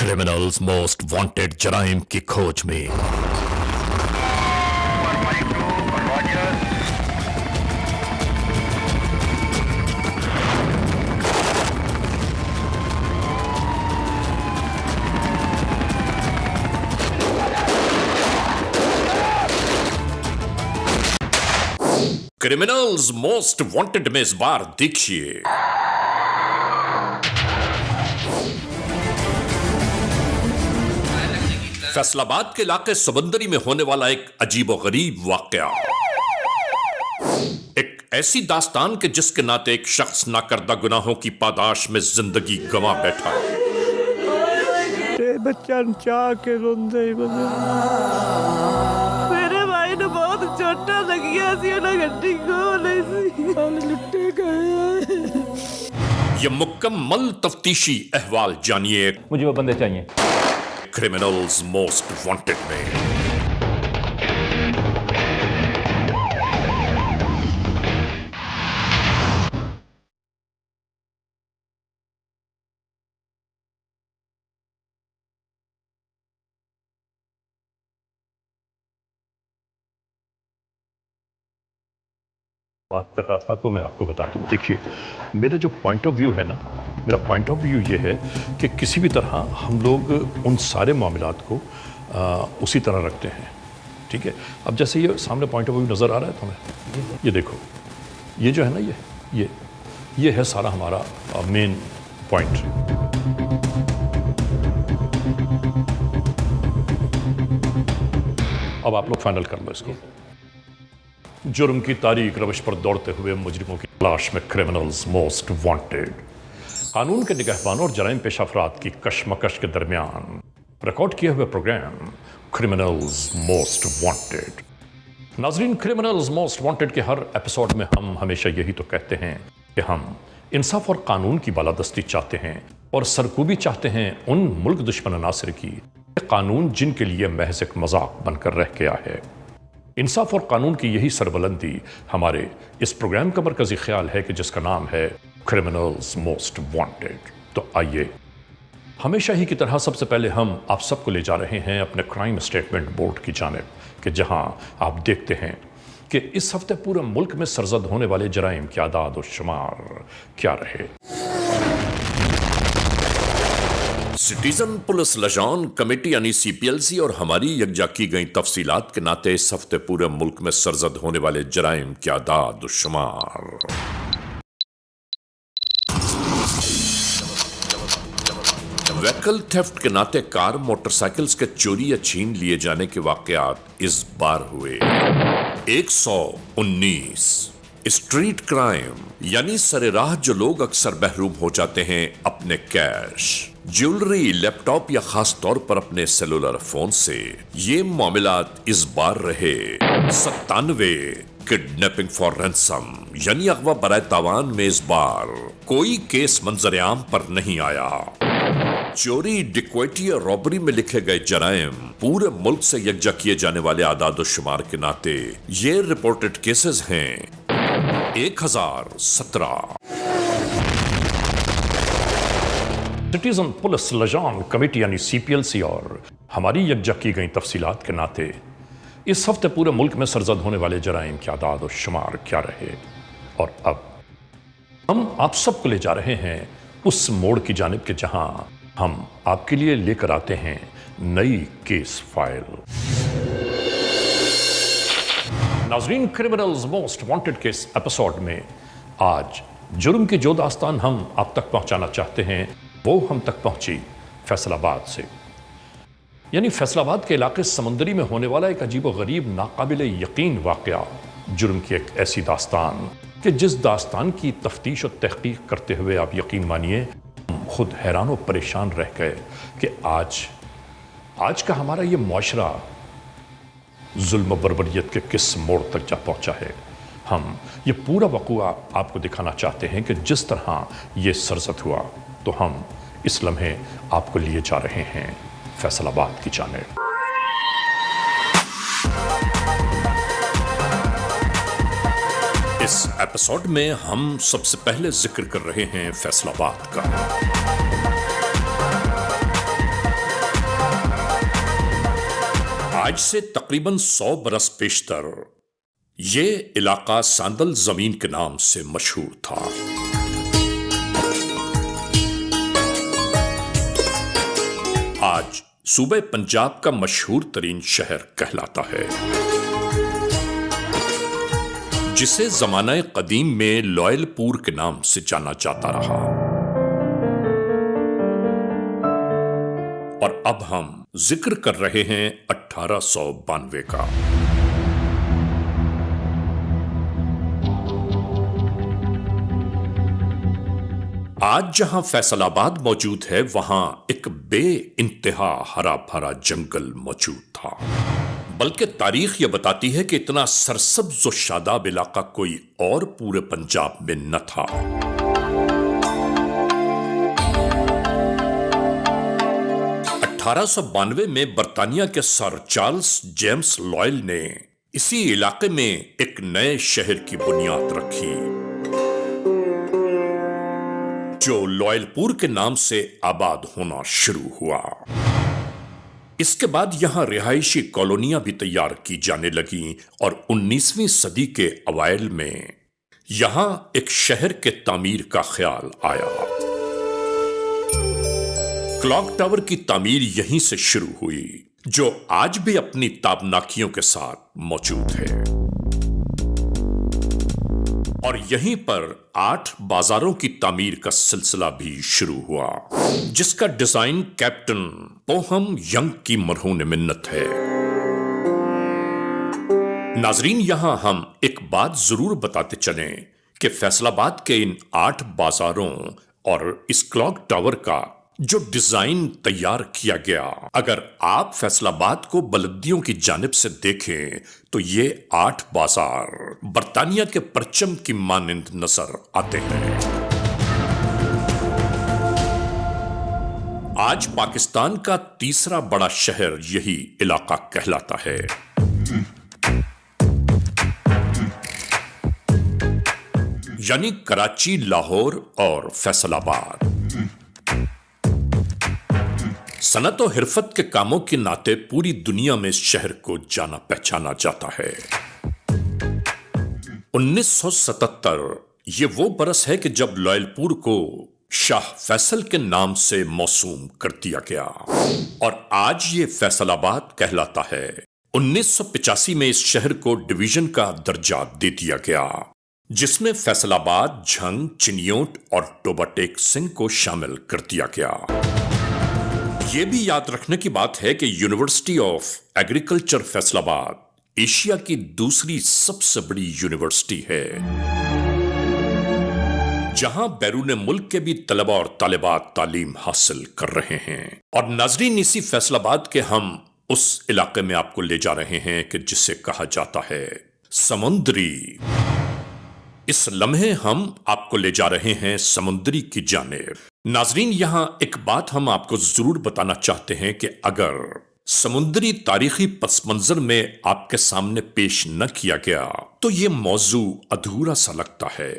Criminals most wanted जराइम की खोज में। क्रिमिनल्स मोस्ट वांटेड में इस बार देखिए फैसलाबाद के इलाके समंदरी में होने वाला एक अजीबोगरीब वाकया, एक ऐसी दास्तान के जिसके नाते एक शख्स नाकर्दा गुनाहों की पादाश में जिंदगी गंवा बैठा। बच्चा चाह के रोंदे मेरे भाई ने बहुत चोटा लगिया सी उन्हें गड्डी खोले सी लुट्टे गए। ये मुकम्मल तफ्तीशी अहवाल जानिए। मुझे वो बंदे चाहिए क्रिमिनल्स मोस्ट वांटेड में। तो मैं आपको बता दूं, देखिए मेरा जो पॉइंट ऑफ व्यू है ना, मेरा पॉइंट ऑफ व्यू ये है कि किसी भी तरह हम लोग उन सारे मामलात को उसी तरह रखते हैं, ठीक है। अब जैसे ये सामने पॉइंट ऑफ व्यू नज़र आ रहा है तुम्हें, ये देखो, ये जो है ना, ये है सारा हमारा मेन पॉइंट। अब आप लोग फाइनल कर लो इसको। जुर्म की तारीख रवश पर दौड़ते हुए मुजरिमों की तलाश में क्रिमिनल्स मोस्ट वांटेड। कानून के निगहबानों और जराइम पेश अफराद की कशमकश के दरमियान रिकॉर्ड किए हुए प्रोग्राम क्रिमिनल्स मोस्ट वांटेड। नाजरीन, क्रिमिनल्स मोस्ट वांटेड के हर एपिसोड में हम हमेशा यही तो कहते हैं कि हम इंसाफ और कानून की बालादस्ती चाहते हैं और सरकूबी चाहते हैं उन मुल्क दुश्मन अनासर की कानून जिनके लिए महज एक मजाक बनकर रह गया है। इंसाफ और कानून की यही सरबलंदी हमारे इस प्रोग्राम का मरकजी ख्याल है कि जिसका नाम है क्रिमिनल्स मोस्ट वांटेड। तो आइए, हमेशा ही की तरह सबसे पहले हम आप सबको ले जा रहे हैं अपने क्राइम स्टेटमेंट बोर्ड की जानिब, कि जहां आप देखते हैं कि इस हफ्ते पूरे मुल्क में सरजद होने वाले जराइम की आदाद और शुमार क्या रहे। सिटीजन पुलिस लजान कमेटी यानी CPLC और हमारी यकजा की गई तफसीलात के नाते इस हफ्ते पूरे मुल्क में सरजद होने वाले जराइम की आदाद शुमार। व्हीकल थेफ्ट के नाते कार मोटरसाइकिल्स के चोरी या छीन लिए जाने के वाकयात इस बार हुए 119। स्ट्रीट क्राइम यानी सरेराह जो लोग अक्सर महरूम हो जाते हैं अपने कैश, ज्वेलरी, लैपटॉप या खास तौर पर अपने सेलुलर फोन से, ये मामलात इस बार रहे 97। किडनैपिंग फॉर रैंसम यानी अगवा बराए तावान में इस बार कोई केस मंजर आम पर नहीं आया। चोरी, डिक्वेटी और रॉबरी में लिखे गए जराइम पूरे मुल्क से यकजा किए जाने वाले आदाद और शुमार के नाते ये रिपोर्टेड केसेस हैं 1017। सिटीजन पुलिस लजान कमेटी यानी CPLC और हमारी यकजा की गई तफसीलात के नाते इस हफ्ते पूरे मुल्क में सरजद होने वाले जराइम की आदाद और शुमार क्या रहे। और अब हम आप सबको ले जा रहे हैं उस मोड़ की जानिब के जहां हम आपके लिए लेकर आते हैं नई केस फाइल। नाजरीन, criminals most wanted case episode में आज जुर्म की जो दास्तान हम आप तक पहुंचाना चाहते हैं वो हम तक पहुंची फैसलाबाद से। यानी फैसलाबाद के इलाके समंदरी में होने वाला एक अजीब व गरीब नाकाबिल यकीन वाकया, जुर्म की एक ऐसी दास्तान कि जिस दास्तान की तफ्तीश और तहकीक करते हुए आप यकीन मानिए हम खुद हैरान और परेशान रह गए कि आज का हमारा ये मुआशरा जुल्म बर्बरियत के किस मोड़ तक जा पहुंचा है। हम ये पूरा वक़ुआ आपको दिखाना चाहते हैं कि जिस तरह ये सरजद हुआ, तो हम इस लम्हे आपको लिए जा रहे हैं फैसलाबाद की जानिब। इस एपिसोड में हम सबसे पहले जिक्र कर रहे हैं फैसलाबाद का। आज से तकरीबन 100 बरस पेशतर ये इलाका सांदल जमीन के नाम से मशहूर था। आज सूबे पंजाब का मशहूर तरीन शहर कहलाता है, जिसे जमाना कदीम में लॉयलपुर के नाम से जाना जाता रहा। और अब हम जिक्र कर रहे हैं 1892 का। आज जहां फैसलाबाद मौजूद है, वहां एक बे इंतहा हरा भरा जंगल मौजूद था। बल्कि तारीख यह बताती है कि इतना सरसब्ज और शादाब इलाका कोई और पूरे पंजाब में न था। 1892 में बर्तानिया के सर चार्ल्स जेम्स लॉयल ने इसी इलाके में एक नए शहर की बुनियाद रखी, जो लॉयलपुर के नाम से आबाद होना शुरू हुआ। इसके बाद यहां रिहायशी कॉलोनियां भी तैयार की जाने लगीं और 19वीं सदी के अवाइल में यहां एक शहर के तामीर का ख्याल आया। क्लॉक टावर की तामीर यहीं से शुरू हुई, जो आज भी अपनी ताबनाकियों के साथ मौजूद है। और यहीं पर 8 बाजारों की तामीर का सिलसिला भी शुरू हुआ, जिसका डिजाइन कैप्टन पोहम यंग की मरहून मिन्नत है। नाजरीन, यहां हम एक बात जरूर बताते चलें कि फैसलाबाद के इन 8 बाजारों और इस क्लॉक टावर का जो डिजाइन तैयार किया गया, अगर आप फैसलाबाद को बलदियों की जानिब से देखें तो ये 8 बाजार बर्तानिया के परचम की मानिंद नजर आते हैं। आज पाकिस्तान का तीसरा बड़ा शहर यही इलाका कहलाता है। यानी कराची, लाहौर और फैसलाबाद। सनत और हिरफत के कामों के नाते पूरी दुनिया में इस शहर को जाना पहचाना जाता है। 1977 ये वो बरस है कि जब लॉयलपुर को शाह फैसल के नाम से मौसूम कर दिया गया और आज ये फैसलाबाद कहलाता है। 1985 में इस शहर को डिवीजन का दर्जा दे दिया गया, जिसमें फैसलाबाद, झंग, चिनियोट और टोबाटेक सिंह को शामिल कर दिया गया। ये भी याद रखने की बात है कि university of agriculture Faisalabad Asia की दूसरी सबसे बड़ी यूनिवर्सिटी है, जहां बैरून मुल्क के भी तलबा और तालिबात तालीम हासिल कर रहे हैं। और नाजरीन, इसी फैसलाबाद के हम उस इलाके में आपको ले जा रहे हैं कि जिसे कहा जाता है समुंदरी। इस लम्हे हम आपको ले जा रहे हैं समुंदरी की जानिब। नाजरीन, यहां एक बात हम आपको जरूर बताना चाहते हैं कि अगर समुद्री तारीखी पस मंजर में आपके सामने पेश न किया गया तो ये मौजू अधूरा सा लगता है।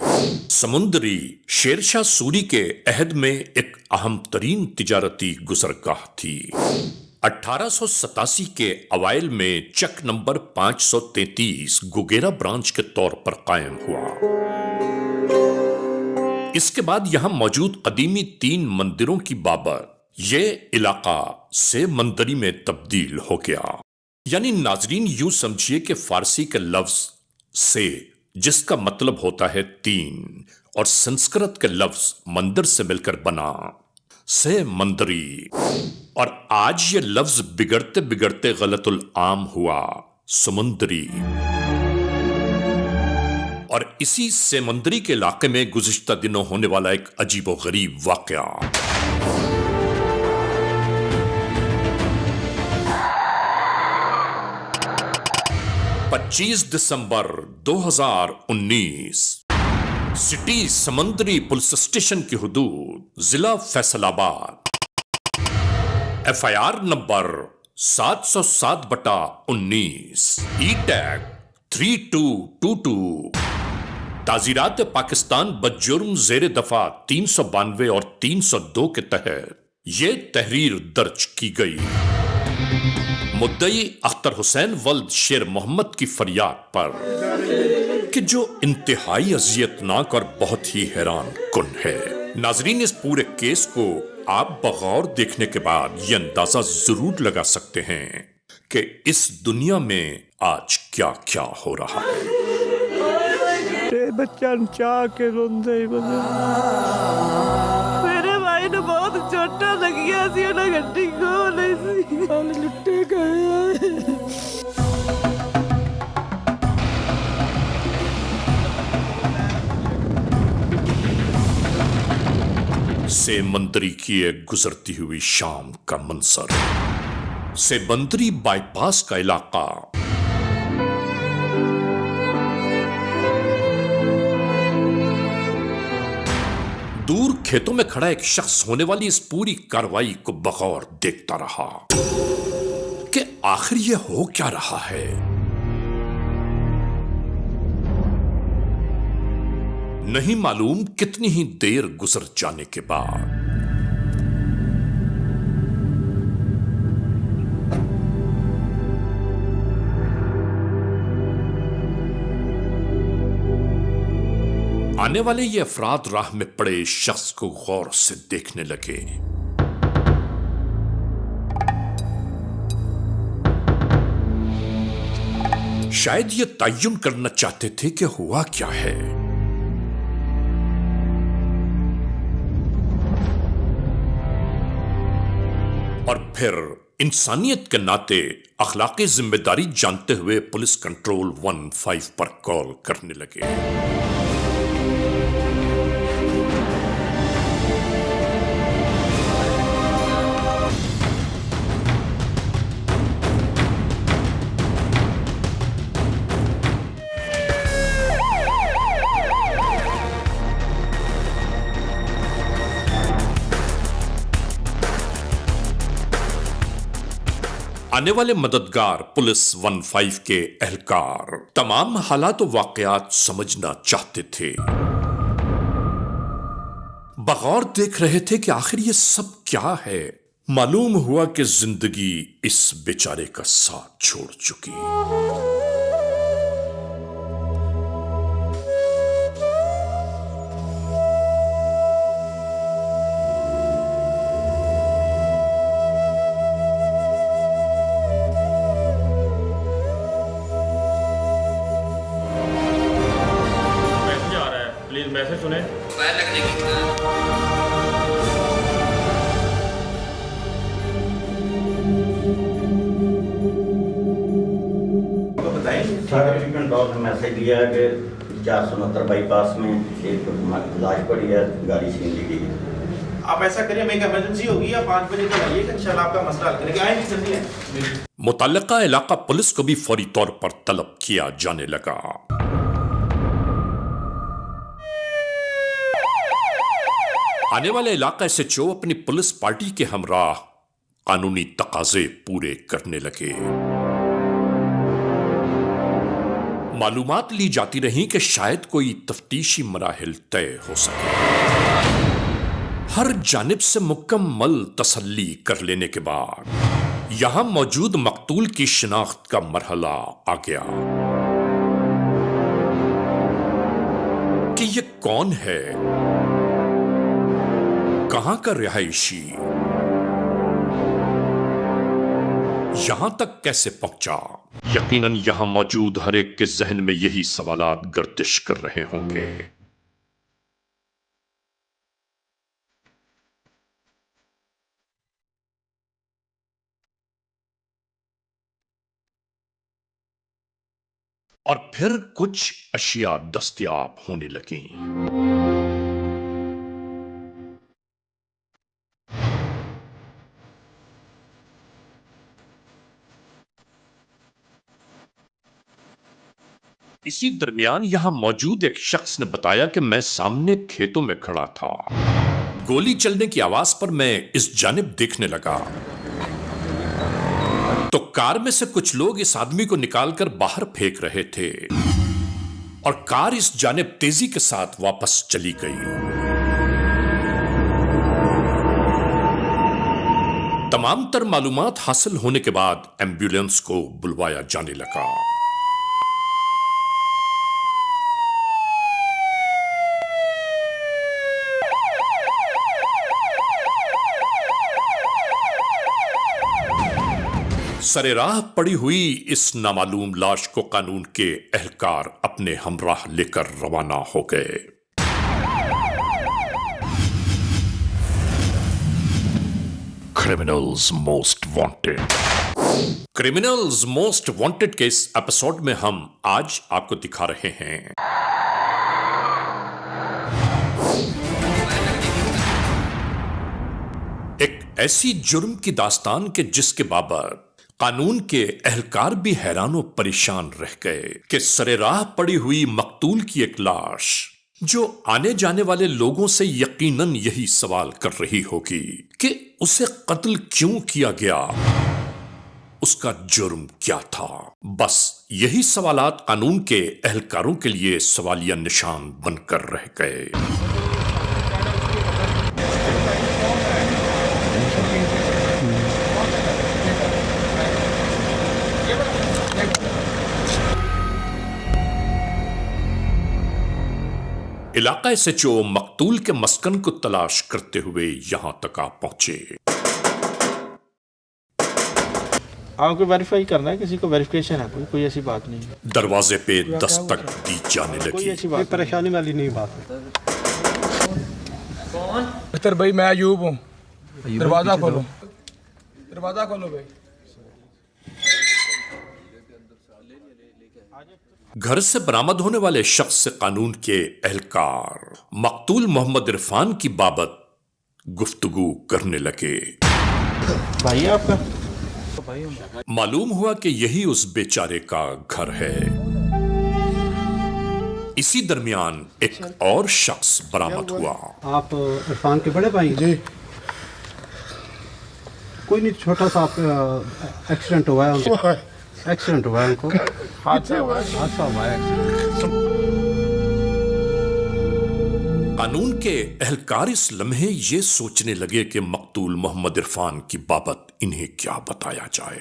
समुद्री शेरशाह सूरी के अहद में एक अहम तरीन तिजारती गुजरगाह थी। 1887 के अवाइल में चक नंबर 533 गुगेरा ब्रांच के तौर पर कायम हुआ। इसके बाद यहां मौजूद कदीमी 3 मंदिरों की बाबत ये इलाका से मंदरी में तब्दील हो गया। यानी नाजरीन, यूं समझिए कि फारसी के लफ्ज से, जिसका मतलब होता है 3, और संस्कृत के लफ्ज मंदिर से मिलकर बना से मंदरी, और आज ये लफ्ज बिगड़ते बिगड़ते गलतुल आम हुआ समुंदरी। और इसी सेमंदरी के इलाके में गुज़िश्ता दिनों होने वाला एक अजीबो गरीब वाकया। 25 दिसंबर 2019 सिटी समंदरी पुलिस स्टेशन की हुदूद जिला फैसलाबाद, FIR नंबर 707/19 E-टैग 3222 ताज़ीरात पाकिस्तान बजुर्म ज़ेर दफा 392 और 302 के तहत ये तहरीर दर्ज की गई। मुद्दई अख्तर हुसैन वल्द शेर मोहम्मद की फरियाद पर कि जो इंतहाई अजियतनाक और बहुत ही हैरान कुन है। नाजरीन, इस पूरे केस को आप बगौर देखने के बाद ये अंदाजा जरूर लगा सकते हैं कि इस दुनिया में आज क्या क्या हो रहा है। ਤੇ ਬੱਚਾ ਨੂੰ ਚਾਹ ਕੇ ਰੋਂਦੇ ਹੀ ਬਸ। ਮੇਰੇ ਭਾਈ ਨੂੰ ਬਹੁਤ ਚੋਟਾਂ ਲੱਗੀਆਂ ਸੀ, ਉਹਨਾਂ ਗੱਡੀ ਖੋਹ ਲਈ ਸੀ, ਹਾਲ ਲੁੱਟੇ ਗਏ। सेमंदरी की एक गुजरती हुई शाम का मंजर। सेमंदरी बाईपास का इलाका। दूर खेतों में खड़ा एक शख्स होने वाली इस पूरी कार्रवाई को बगौर देखता रहा कि आखिर ये हो क्या रहा है। नहीं मालूम कितनी ही देर गुजर जाने के बाद आने वाले ये अफराद राह में पड़े इस शख्स को गौर से देखने लगे। शायद ये तय्युन करना चाहते थे कि हुआ क्या है। और फिर इंसानियत के नाते अखलाकी जिम्मेदारी जानते हुए पुलिस कंट्रोल 15 पर कॉल करने लगे। आने वाले मददगार पुलिस 15 के एहलकार तमाम हालात और वाकयात समझना चाहते थे। बगौर देख रहे थे कि आखिर ये सब क्या है। मालूम हुआ कि जिंदगी इस बेचारे का साथ छोड़ चुकी। मैसेज सुने। फायर लगने की सर कंट्रोल ने मैसेज दिया है कि 469 बाईपास में एक लाश पड़ी है, गाड़ी छीन ली गई है। आप ऐसा करिए, मैं एक इमरजेंसी होगी, आप 5 बजे तक आइएगा, इंशाल्लाह आपका मसला हल करेंगे। आएंगे जल्दी है। मुतल्लिका इलाका पुलिस को भी फौरी तौर पर तलब किया जाने लगा। आने वाले इलाका एसएचओ अपनी पुलिस पार्टी के हमराह कानूनी तकाजे पूरे करने लगे। मालूमात ली जाती रही कि शायद कोई तफ्तीशी मराहिल तय हो सके। हर जानिब से मुकम्मल तसल्ली कर लेने के बाद यहां मौजूद मकतूल की शिनाख्त का मरहला आ गया कि ये कौन है, कहां का रिहायशी, यहां तक कैसे पहुंचा। यकीनन यहां मौजूद हर एक के जहन में यही सवालात गर्दिश कर रहे होंगे। और फिर कुछ अशिया दस्तयाब होने लगी। इसी दरमियान यहां मौजूद एक शख्स ने बताया कि मैं सामने खेतों में खड़ा था। गोली चलने की आवाज पर मैं इस जानिब देखने लगा तो कार में से कुछ लोग इस आदमी को निकालकर बाहर फेंक रहे थे और कार इस जानिब तेजी के साथ वापस चली गई। तमाम तर मालूमात हासिल होने के बाद एम्बुलेंस को बुलवाया जाने लगा। सरे राह पड़ी हुई इस नामालूम लाश को कानून के एहलकार अपने हमराह लेकर रवाना हो गए। Criminals most wanted. Criminals most wanted के इस एपिसोड में हम आज आपको दिखा रहे हैं एक ऐसी जुर्म की दास्तान के जिसके बाबत कानून के एहलकार भी हैरान और परेशान रह गए कि सरे राह पड़ी हुई मकतूल की एक लाश जो आने जाने वाले लोगों से यकीनन यही सवाल कर रही होगी कि उसे कत्ल क्यों किया गया, उसका जुर्म क्या था। बस यही सवालात कानून के एहलकारों के लिए सवालिया निशान बनकर रह गए। इलाका एसएचओ मकतूल के मस्कन को तलाश करते हुए यहां तक आ पहुंचे। आपको वेरीफाई करना है, किसी को वेरिफिकेशन है, कोई ऐसी बात नहीं है। दरवाजे पे दस्तक दी जाने कोई लगी। ऐसी बात परेशानी वाली नहीं बात है। अख्तर भाई मैं अयूब हूँ, दरवाज़ा खोलो, दरवाज़ा खोलो भाई। घर से बरामद होने वाले शख्स से कानून के एहलकार मकतूल मोहम्मद इरफान की बाबत गुफ्तगू करने लगे। भाई आपका मालूम हुआ कि यही उस बेचारे का घर है। इसी दरमियान एक और शख्स बरामद हुआ। आप इरफान के बड़े भाई? जी। कोई नहीं, छोटा सा एक्सीडेंट हुआ है उनको। एक्सीडेंट हुआ है उनको, हादसा हुआ है। कानून के एहलकार इस लम्हे ये सोचने लगे कि मकतूल मोहम्मद इरफान की बाबत इन्हें क्या बताया जाए।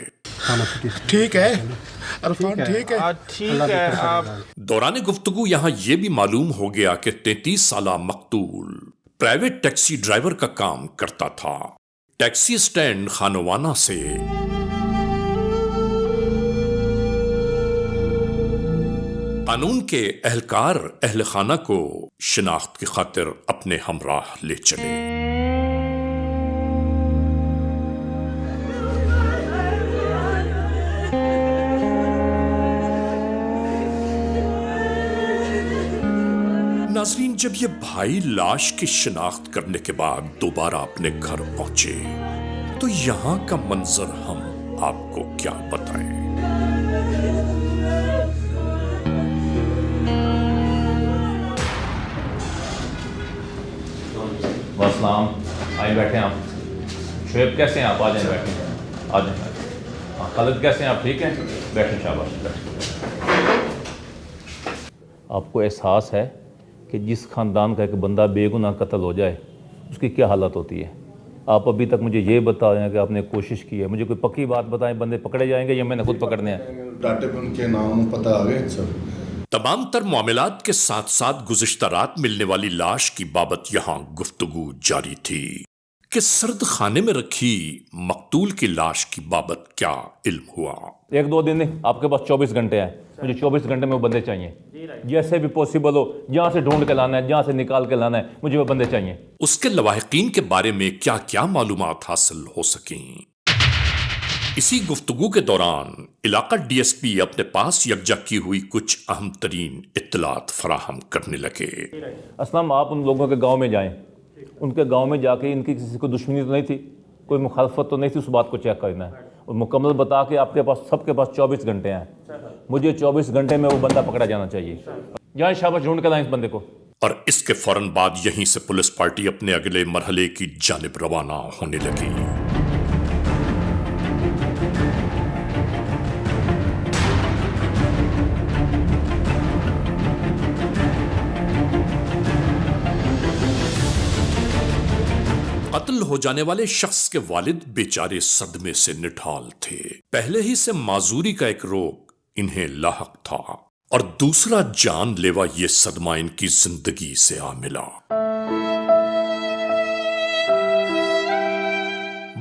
ठीक है इरफान, ठीक है, ठीक है। आप दौरान गुफ्तगू यहाँ ये भी मालूम हो गया कि 33 साला मकतूल प्राइवेट टैक्सी ड्राइवर का काम करता था। टैक्सी स्टैंड खानवाना से कानून के एहलकार अहल खाना को शिनाख्त की खातिर अपने हमराह ले चले। नाजरीन, जब ये भाई लाश की शिनाख्त करने के बाद दोबारा अपने घर पहुंचे तो यहां का मंजर हम आपको क्या बताएं। वसलाम, आइए बैठे हैं आप। शुएब कैसे हैं आप? आ जाएं, बैठें, आ जाएं। हाँ, खालिद कैसे हैं आप? ठीक हैं, बैठें, शाबाश बैठें। आपको एहसास है कि जिस ख़ानदान का एक बंदा बेगुनाह कत्ल हो जाए उसकी क्या हालत होती है? आप अभी तक मुझे ये बताएं कि आपने कोशिश की है। मुझे कोई पक्की बात बताएं, बंदे पकड़े जाएंगे या मैंने खुद पकड़ने हैं? डाटे पे उनके नाम पता आ गए सर। तमाम तर मामलात के साथ साथ गुज़िश्ता रात मिलने वाली लाश की बाबत यहाँ गुफ्तगू जारी थी कि सर्द खाने में रखी मकतूल की लाश की बाबत क्या इल्म हुआ। 1-2 दिन नहीं, आपके पास 24 घंटे हैं। मुझे 24 घंटे में वो बंदे चाहिए, जैसे भी पॉसिबल हो। जहाँ से ढूंढ के लाना है, जहाँ से निकाल के लाना है, मुझे वो बंदे चाहिए। उसके लवाहिकीन के बारे में क्या क्या मालूमात हासिल हो सकी। इसी गुफ्तगू के दौरान इलाका डीएसपी अपने पास यकजा की हुई कुछ अहम तरीन इत्तलात फराहम करने लगे। असलम, आप उन लोगों के गांव में जाएं, उनके गांव में जाके इनकी किसी को दुश्मनी तो नहीं थी, कोई मुखालफत तो नहीं थी, उस बात को चेक करना है और मुकम्मल बता के आपके पास सबके पास 24 घंटे हैं। मुझे 24 घंटे में वो बंदा पकड़ा जाना चाहिए। जाएं, शाबाश, ढूंढ के लाएं इस बंदे को। और इसके फौरन बाद यहीं से पुलिस पार्टी अपने अगले मरहले की जानिब रवाना होने लगी। कत्ल कत्ल हो जाने वाले शख्स के वालिद बेचारे सदमे से निठाल थे। पहले ही से माजूरी का एक रोग इन्हें लाहक था और दूसरा जानलेवा ये सदमा इनकी जिंदगी से आ मिला।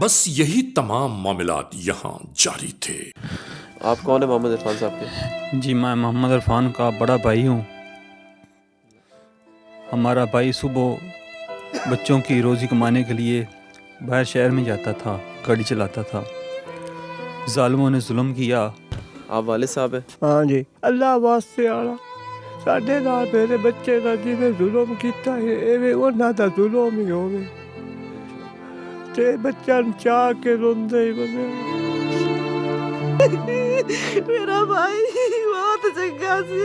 बस यही तमाम मामलात यहाँ जारी थे। आप कौन है मोहम्मद इरफान साहब के? जी मैं मोहम्मद इरफान का बड़ा भाई हूँ। हमारा भाई सुबह बच्चों की रोज़ी कमाने के लिए बाहर शहर में जाता था, गाड़ी चलाता था। जालिमों ने जुल्म किया। आप वालिद साहब हैं? हाँ जी। अल्लाह वास्ते आला साडे नाल मेरे बच्चे दा जिवें जुल्म कीता है एवें उन्हां दा जुल्म ही होवे ते बच्चा चाह के रोंदे ही बने। मेरा भाई बहुत चंगा सी।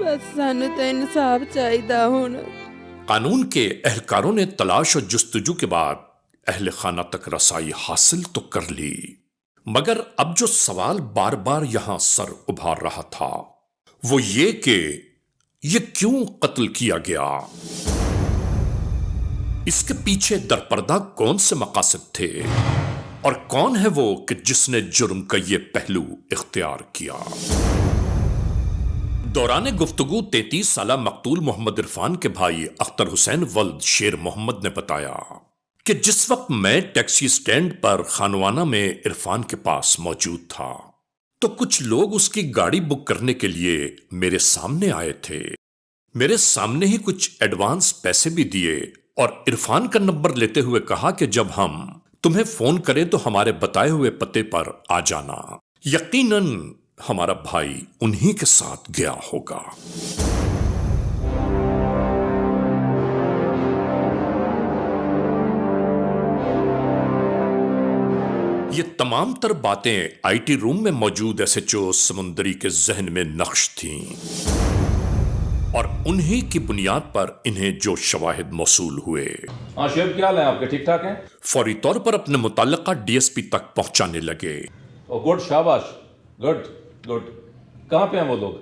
बस सानू तो इंसाफ चाहिदा हुण। कानून के एहलकारों ने तलाश और जुस्तजू के बाद अहले खाना तक रसाई हासिल तो कर ली, मगर अब जो सवाल बार बार यहां सर उभार रहा था वो ये कि ये क्यों कत्ल किया गया। इसके पीछे दरपर्दा कौन से मकासद थे और कौन है वो कि जिसने जुर्म का ये पहलू इख्तियार किया। दौरान गुफ्तगू 33 साला मकतूल मोहम्मद इरफान के भाई अख्तर हुसैन वल्द शेर मोहम्मद ने बताया कि जिस वक्त मैं टैक्सी स्टैंड पर खानवाना में इरफान के पास मौजूद था तो कुछ लोग उसकी गाड़ी बुक करने के लिए मेरे सामने आए थे। मेरे सामने ही कुछ एडवांस पैसे भी दिए और इरफान का नंबर लेते हुए कहा कि जब हम तुम्हें फोन करें तो हमारे बताए हुए पते पर आ जाना। यकीनन हमारा भाई उन्हीं के साथ गया होगा। ये तमाम तर बातें आईटी रूम में मौजूद एसएचओ समुंदरी के जहन में नक्श थीं और उन्हीं की बुनियाद पर इन्हें जो शवाहिद मौसूल हुए। हाँ शेब, क्या हाल है आपके? ठीक ठाक हैं? फौरी तौर पर अपने मुतल्लिका डीएसपी तक पहुंचाने लगे। गुड, शाबाश, गुड गुड। कहाँ पे हैं वो लोग?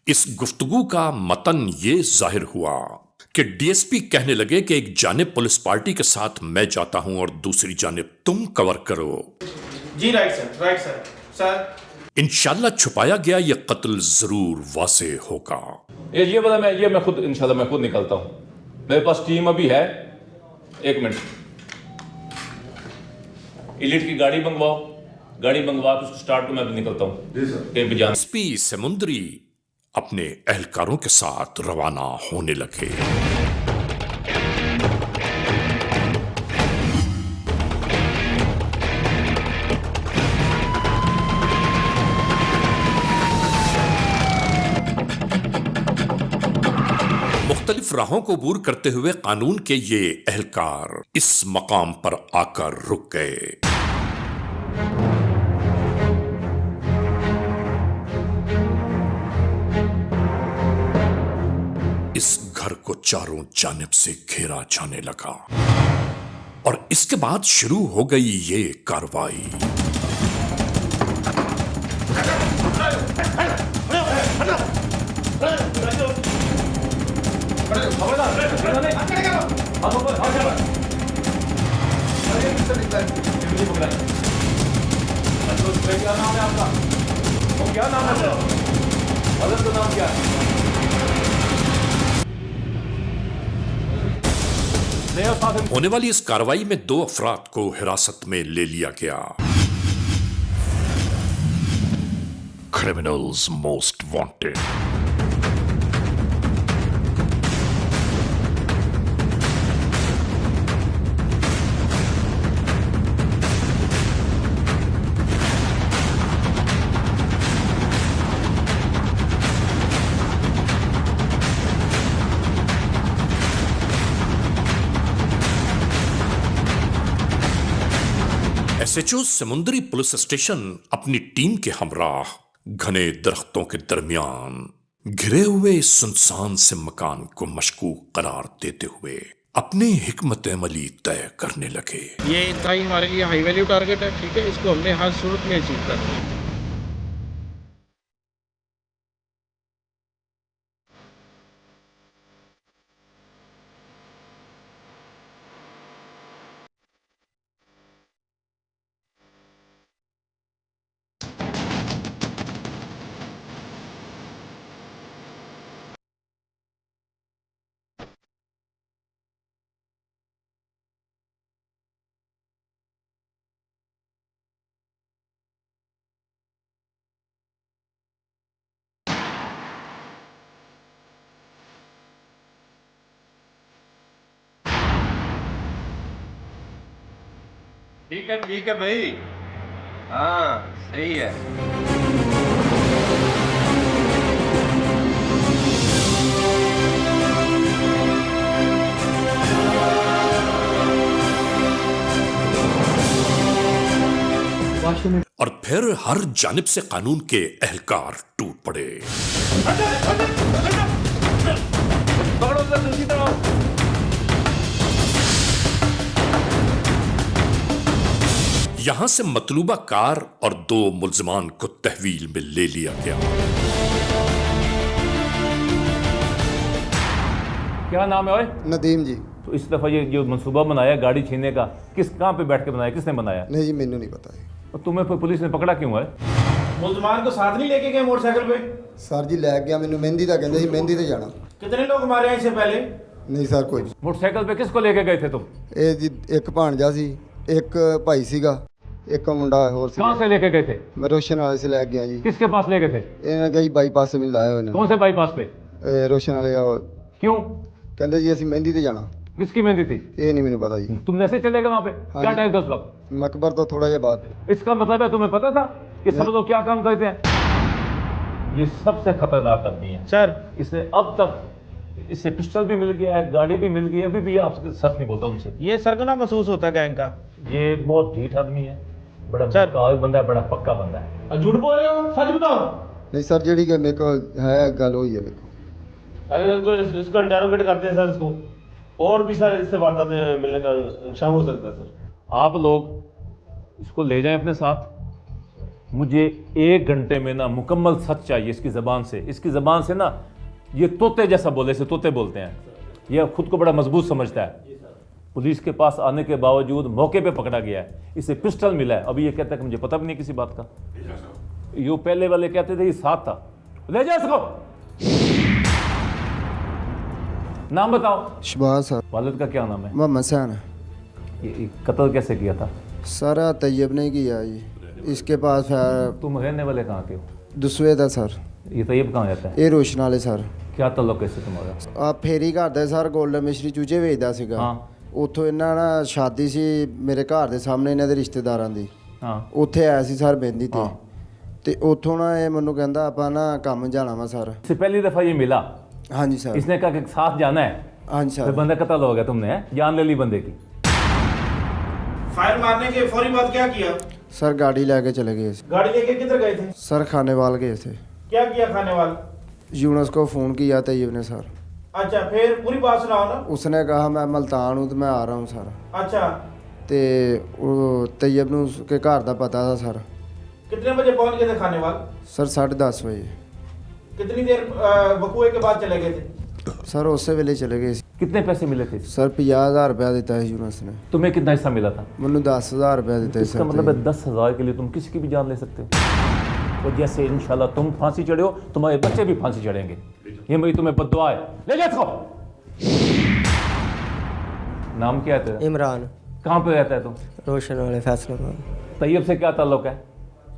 इस गुफ्तगू का मतन ये जाहिर हुआ कि डीएसपी कहने लगे कि एक जानिब पुलिस पार्टी के साथ मैं जाता हूं और दूसरी जानिब तुम कवर करो। जी राइट सर सर। इंशाल्लाह छुपाया गया ये कत्ल जरूर वाज़ेह होगा। ये वाला मैं खुद इंशाल्लाह मैं खुद निकलता हूँ। मेरे पास टीम अभी है। एक मिनट, इलिट की गाड़ी मंगवाओ, गाड़ी मंगवा के उसको स्टार्ट को मैं भी निकलता हूँ कहीं पे जाना। एसपी समुंदरी अपने एहलकारों के साथ रवाना होने लगे। मुख्तलिफ राहों को अबूर करते हुए कानून के ये एहलकार इस मकाम पर आकर रुक गए। इस घर को चारों जानिब से घेरा जाने लगा और इसके बाद शुरू हो गई ये कार्रवाई। क्या नाम है? मदद का नाम क्या है? होने वाली इस कार्रवाई में 2 अफराद को हिरासत में ले लिया गया। Criminals most wanted. एसएचओ समुंदरी पुलिस स्टेशन अपनी टीम के हमराह घने दरख्तों के दरमियान घिरे हुए सुनसान से मकान को मशकूक करार देते हुए अपनी हिकमत अमली तय करने लगे। ये इंतहाई हमारे लिए हाई वैल्यू टारगेट है, ठीक है, इसको हमने हर सूरत में अचीव करना है। ठीक है भाई, हाँ सही है। और फिर हर जानिब से कानून के एहलकार टूट पड़े। यहां से मतलूबा कार और 2 मुल्जमान को तहवील में ले लिया गया। क्या नाम है ओए? नदीम जी। तो इस दफ़ा ये जो मंसूबा बनाया गाड़ी छीनने का, कहाँ पे बैठ के बनाया, किसने बनाया? नहीं जी, मैंने नहीं पता है। और तुम्हें फिर पुलिस ने पकड़ा क्यों है? मुल्जमान को साथ नहीं लेके गए मोटरसाइकिल पे? सर जी लै गया, मैंने मेहंदी का कहते मेहंदी ते जाना। कितने लोग मारे हैं इससे पहले? नहीं सर कोई। मोटरसाइकिल पे किसको लेके गए थे तुम? ਇਹ ਜੀ ਇੱਕ ਭਾਣਜਾ ਸੀ, ਇੱਕ ਭਾਈ ਸੀਗਾ, ਇੱਕ ਮੁੰਡਾ ਹੋਰ ਸੀ। कहाँ से लेके गए थे? मैं रोशन वाले से ले गया जी। किसके पास ले गए थे? ਇਹਨਾਂ ਕਈ ਬਾਈਪਾਸ ਮਿਲ ਆਏ ਹੋਏ ਨੇ। कौन से बाईपास पे? रोशन वाले क्यों? ਕਹਿੰਦੇ ਜੀ ਅਸੀਂ ਮਹਿੰਦੀ ਤੇ ਜਾਣਾ। किसकी मेहंदी थी? ਇਹ ਨਹੀਂ ਮੈਨੂੰ ਪਤਾ ਜੀ। तुम ऐसे चले गए वहाँ पे? हाँ क्या जी। टाइम था उस वक्त? मकबर तो थोड़ा जिहा बाद। इसका मतलब है तुम्हें पता था कि सब लोग क्या काम करते हैं? ये सबसे खतरनाक आदमी है सर। इसे अब तक इससे पिस्टल भी मिल गया है, गाड़ी भी मिल गई है, अभी भी आपसे सच नहीं बोलता उनसे। ये सरगना महसूस होता है गैंग का। ये बहुत ढीठ आदमी है, बड़ा सर। बंदा है, बड़ा पक्का बंदा है। झूठ बोल रहे हो, सच बताओ। नहीं सर ਜਿਹੜੀ ਕਿ ਮੇਰੇ ਕੋਲ ਹੈ ਗੱਲ ਹੋਈ ਹੈ ਵੇਖੋ। अगर इसको इंटेरोगेट करते हैं सर, इसको और भी सर इससे वारदातें मिलने का इंशाल्लाह हो सकता है सर। आप लोग इसको ले जाएं अपने साथ। मुझे 1 घंटे में ना मुकम्मल सच चाहिए इसकी ज़बान से। इसकी ज़बान से ना ये तोते जैसा बोले, से तोते बोलते हैं। ये खुद को बड़ा मजबूत समझता है। पुलिस के पास आने के बावजूद मौके पे पकड़ा गया है, इसे पिस्टल मिला है। अभी ये कहता है कि मुझे पता भी नहीं किसी बात का। यो पहले वाले कहते थे ये साथ था। ले जाए इसको। नाम बताओ। शबाज सर। वालिद का क्या नाम है? मोहम्मद सैन। ये कत्ल कैसे किया था? सर तैयब ने किया जी। इसके पास फिर तुम रहने वाले कहाँ के हो? ਦਸਵੇਂ ਦਾ ਸਰ। ये तैयब कहाँ रहता है? ਇਹ ਰੋਸ਼ਨ ਵਾਲੇ ਸਰ। क्या ताल्लुक है इससे तुम्हारा? ਆ ਫੇਰੀ ਕਰਦਾ ਸਰ, ਗੋਲਡਨ ਮਿਸ਼ਰੀ ਚੂਚੇ ਵੇਚਦਾ ਸੀਗਾ। ਹਾਂ। ਉੱਥੋਂ ਇਹਨਾਂ ਨਾਲ ਸ਼ਾਦੀ ਸੀ ਮੇਰੇ ਘਰ ਦੇ ਸਾਹਮਣੇ ਇਹਨਾਂ ਦੇ ਰਿਸ਼ਤੇਦਾਰਾਂ ਦੀ। हाँ ਉੱਥੇ ਆਇਆ ਸੀ ਸਰ ਮਹਿੰਦੀ ਤੇ। ਹਾਂ। ਤੇ ਉੱਥੋਂ ਨਾ ਇਹ ਮੈਨੂੰ ਕਹਿੰਦਾ ਆਪਾਂ ਨਾ ਕੰਮ ਜਾਣਾ ਵਾ ਸਰ। इससे पहली दफ़ा ये मिला, ਹਾਂਜੀ ਸਰ। इसने कहा कि साथ जाना है, ਹਾਂਜੀ फिर सर। बंदा कत्ल हो गया, तुमने जान ले ली बंदे की। फायर मारने के फौरी बाद क्या किया? सर गाड़ी लेके चले गए थे। गाड़ी लेके किधर गए थे? सर खानेवाल गए थे। क्या किया खाने वाल? यूनुस को फ़ोन किया तैयब ने सर। अच्छा, फिर पूरी बात सुनाओ ना। उसने कहा मैं मल्तान हूँ तो मैं आ रहा हूँ सर। अच्छा, ਤੇ ਉਹ ਤੈयब ਨੂੰ ਉਸਕੇ ਘਰ ਦਾ ਪਤਾ था सर। कितने बजे पहुंच गए थे खाने वाल? सर 10:30 बजे। कितनी देर वकूए के बाद चले गए थे? सर ਉਸੇ ਵੇਲੇ ਚਲੇ ਗਏ ਸੀ। कितने पैसे मिले थे? सर 50,000 रुपया ਦਿੱਤਾ है यूनुस ने। तुम्हें कितना हिस्सा मिला था? ਮੈਨੂੰ 10,000 रुपया ਦਿੱਤਾ है इसका सर। मतलब है 10,000 के लिए तुम किसी की भी जान ले सकते हो। और जैसे इंशाल्लाह तुम फांसी चढ़े हो, तुम्हारे बच्चे भी फांसी चढ़ेंगे। ये मेरी तुम्हें बद्दुआ है। ले जा इसको। नाम क्या है तेरा? इमरान। कहाँ पे रहता है तुम? रोशन वाले फैसलाबाद। तैयब से क्या ताल्लुक है?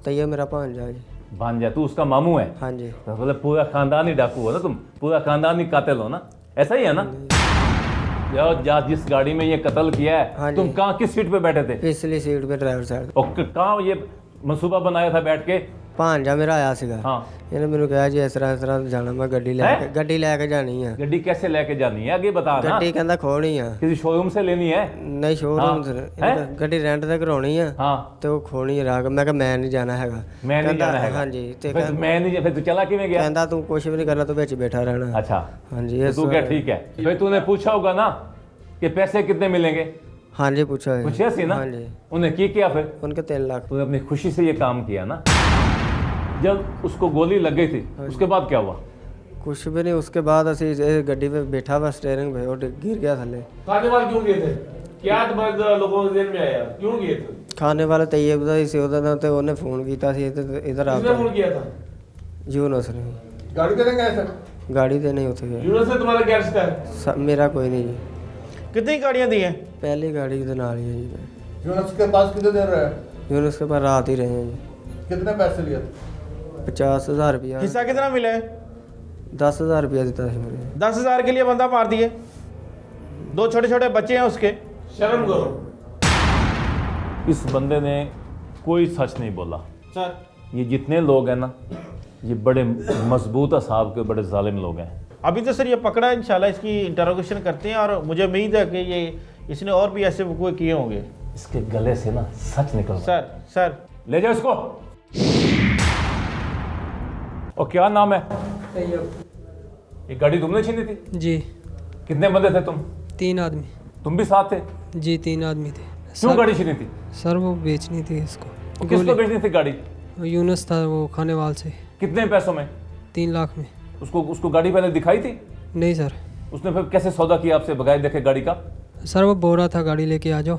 तैयब मेरा भांजा जी। भांजा? तू उसका मामू है? हाँ जी। तो मतलब पूरा खानदान ही डाकू हो ना तुम, पूरा खानदान ही कातिल हो ना, ऐसा ही है ना? जा जिस गाड़ी में ये कत्ल किया है, हाँ जी। तुम कहाँ किस सीट पे बैठे थे? पिछली सीट पे ड्राइवर साइड। और कहाँ ये मंसूबा बनाया था बैठ के? भांजा मेरा आया सीगा। हाँ। ਇਹਨੇ ਮੈਨੂੰ ਕਿਹਾ ਜੀ ਇਸ ਤਰ੍ਹਾਂ ਜਾਣਾ, ਮੈਂ ਗੱਡੀ ਲੈ ਕੇ ਜਾਣੀ ਆ। गड्डी कैसे लेके जानी है आगे बता ना। ਗੱਡੀ ਕਹਿੰਦਾ ਖੋਣੀ ਆ। किसी शोरूम से लेनी है? ਨਹੀਂ ਸ਼ੋਰੂਮ हैं? ਗੱਡੀ ਰੈਂਟ ਤੇ ਕਰਾਉਣੀ ਆ। हाँ। ਤੇ ਉਹ ਖੋਣੀ ਆ ਰਾਗ। ਮੈਂ ਕਿਹਾ ਮੈਂ ਨਹੀਂ ਜਾਣਾ ਹੈਗਾ। मैं नहीं ਕਹਿੰਦਾ, जाना है? ਹਾਂਜੀ। ਤੇ फिर मैं नहीं, फिर तू चला किवें गया? ਕਹਿੰਦਾ ਤੂੰ ਕੁਝ ਵੀ ਨਹੀਂ ਕਰਨਾ, ਤੂੰ ਵਿੱਚ ਬੈਠਾ ਰਹਿਣਾ। अच्छा, ਹਾਂਜੀ। तो तू क्या ठीक है? फिर तूने पूछा होगा ना कि पैसे कितने मिलेंगे? ਹਾਂਜੀ ਪੁੱਛਿਆ ਹੈ। पूछा सी ना? ਹਾਂਜੀ। उन्हें की किया फिर? उनके 3 लाख। तूने अपनी खुशी से ये काम किया ना। जब उसको गोली लग गई थी उसके बाद क्या हुआ? कुछ भी नहीं। उसके बाद ਅਸੀਂ ਗੱਡੀ पे बैठा हुआ स्टीयरिंग पे और गिर गया थल्ले। खाने वाल क्यों गए थे? क्या तुम्हारे लोगों के ذہن में आया? क्यों गए थे? ਖਾਣੇ ਵਾਲੇ ਤੈयब ਦਾ ਹੀ ਸੀ ਉਹਦਾ ਨਾਂ, ਤੇ ਉਹਨੇ ਫੋਨ ਕੀਤਾ ਸੀ ਇਧਰ ਆ। किसने फोन किया था? यूनुस ने। गाड़ी देने गए सर? गाड़ी देने ਉੱਥੇ गया। यूनुस से तुम्हारा क्या रिश्ता है? मेरा कोई नहीं जी। कितनी गाड़ियां दी हैं? पहली गाड़ी के ਨਾਲ ही है जी। यूनुस के पास कितने देर रहे? यूनुस के पास रात ही रहे हैं जी। कितने पैसे लिए? 50,000 रुपया। हिस्सा कितना मिला है? 10,000 रुपया देता है मेरे। 10,000 के लिए बंदा मार दिए। 2 छोटे छोटे बच्चे हैं उसके। शर्म करो। इस बंदे ने कोई सच नहीं बोला। सर ये जितने लोग हैं ना, ये बड़े मजबूत असाब के बड़े जालिम लोग हैं। अभी तो सर ये पकड़ा है, इंशाल्लाह इसकी इंटरोगेशन करते हैं और मुझे उम्मीद है कि ये इसने और भी ऐसे वकूए किए होंगे। इसके गले से ना सच निकल रहा है। सर ले जाओ इसको। और क्या नाम है? ये गाड़ी तुमने छीनी थी? जी। कितने बंदे थे तुम? 3 आदमी। तुम भी साथ थे? जी 3 आदमी थे। क्यों गाड़ी छीनी थी? सर वो बेचनी थी इसको। तो किसको बेचनी थी गाड़ी? यूनुस था वो खानेवाल से। कितने पैसों में? 3 लाख में। उसको गाड़ी पहले दिखाई थी? नहीं सर। उसने फिर कैसे सौदा किया आपसे बगैर देखे गाड़ी का? सर वो बोल रहा था गाड़ी लेके आ जाओ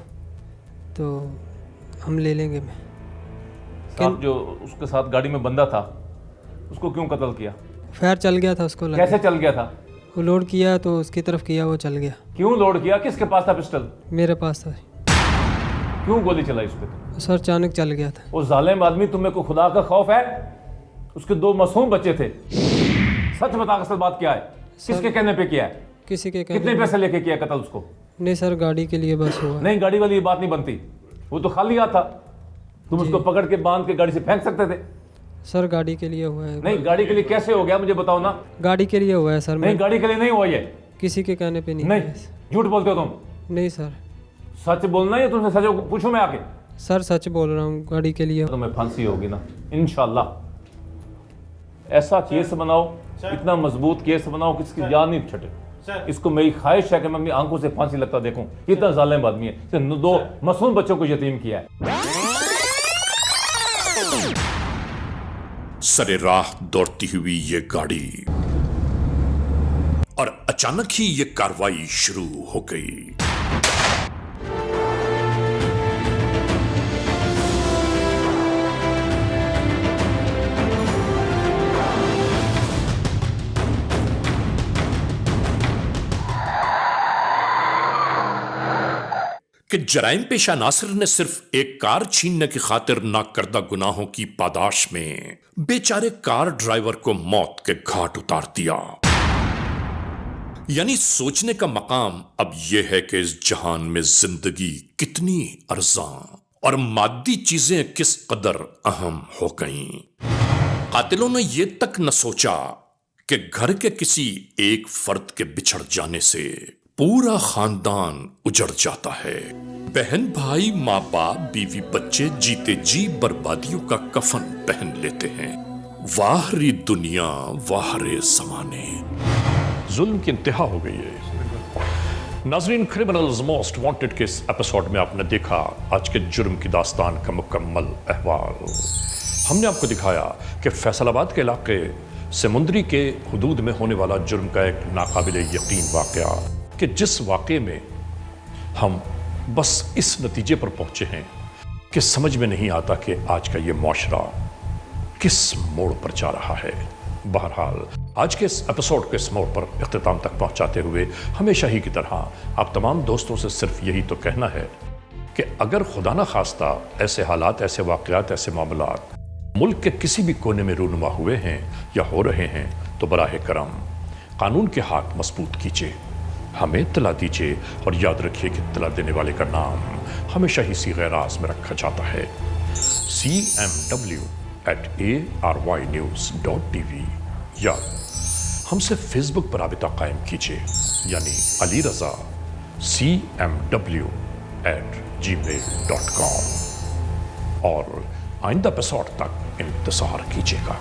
तो हम ले लेंगे। मैं साहब जो उसके साथ गाड़ी में बंदा था उसको क्यों कत्ल किया? फायर चल गया था उसको। कैसे चल गया था? वो लोड किया तो उसकी तरफ किया, वो चल गया। क्यों लोड किया? किसके पास था पिस्टल? मेरे पास था। क्यों गोली चलाई उस पर? सर अचानक चल गया था। वो जालिम आदमी, तुम्हें को खुदा का खौफ है? उसके 2 मासूम बच्चे थे। सच बता असल बात क्या है? किसके कहने पे किया है? किसी के कहने। कितने पैसे लेके किया कत्ल उसको? नहीं सर गाड़ी के लिए बस हुआ। नहीं गाड़ी वाली ये बात नहीं बनती, वो तो खाली हाथ था। तुम उसको पकड़ के बांध के गाड़ी से फेंक सकते थे। सर गाड़ी के लिए हुआ है। नहीं गाड़ी के लिए कैसे हो गया मुझे बताओ ना। गाड़ी के लिए हुआ है सर। नहीं गाड़ी के लिए नहीं हुआ ये। किसी के कहने पे नहीं। नहीं झूठ बोलते हो तुम? नहीं सर। सच बोलना है? तुमसे सच पूछूं मैं आके? सर सच बोल रहा हूँ, गाड़ी के लिए। तुम्हें फांसी होगी ना इंशाल्लाह। ऐसा केस बनाओ, इतना मजबूत केस बनाओ कि इसकी जान नहीं छटे। इसको मेरी ख्वाहिश है कि मैं अपनी आंखों से फांसी लगता देखूं। इतना जालिम आदमी है, इसने 2 मासूम बच्चों को यतीम किया है। सरे राह दौड़ती हुई ये गाड़ी और अचानक ही ये कार्रवाई शुरू हो गई। कि जराइम पेशा नासिर ने सिर्फ एक कार छीनने की खातिर नाकर्दा गुनाहों की पादाश में बेचारे कार ड्राइवर को मौत के घाट उतार दिया। यानी सोचने का मकाम अब यह है कि इस जहान में जिंदगी कितनी अर्जां और मादी चीजें किस कदर अहम हो गईं। कातिलों ने यह तक न सोचा कि घर के किसी एक फर्द के बिछड़ जाने से पूरा खानदान उजड़ जाता है। बहन भाई माँ बाप बीवी बच्चे जीते जी बर्बादियों का कफन पहन लेते हैं। वाह रे दुनिया, वाह रे ज़माने। जुल्म की इंतहा हो गई है। नाजरीन, क्रिमिनल्स मोस्ट वांटेड के इस एपिसोड में आपने देखा आज के जुर्म की दास्तान का मुकम्मल अहवाल। हमने आपको दिखाया कि फैसलाबाद के इलाके समुंदरी के हुदूद में होने वाला जुर्म का एक नाकाबिले यकीन वाक़या, कि जिस वाक़े में हम बस इस नतीजे पर पहुंचे हैं कि समझ में नहीं आता कि आज का ये मुआशरा किस मोड़ पर जा रहा है। बहरहाल आज के इस एपिसोड के इस मोड़ पर इख्तिताम तक पहुंचाते हुए हमेशा ही की तरह आप तमाम दोस्तों से सिर्फ यही तो कहना है कि अगर खुदा न खास्ता ऐसे हालात, ऐसे वाक़यात, ऐसे मामलात मुल्क के किसी भी कोने में रूनुमा हुए हैं या हो रहे हैं तो बराह करम कानून के हाथ मजबूत कीजिए, हमें इत्तला दीजिए और याद रखिए कि इत्तला देने वाले का नाम हमेशा ही सीग़े राज़ में रखा जाता है। cmw@arYnews.tv या हमसे फेसबुक पर राबिता कायम कीजिए, यानी अली रज़ा cmw@gmail.com और आइंदा एपिसोड तक इंतज़ार कीजिएगा।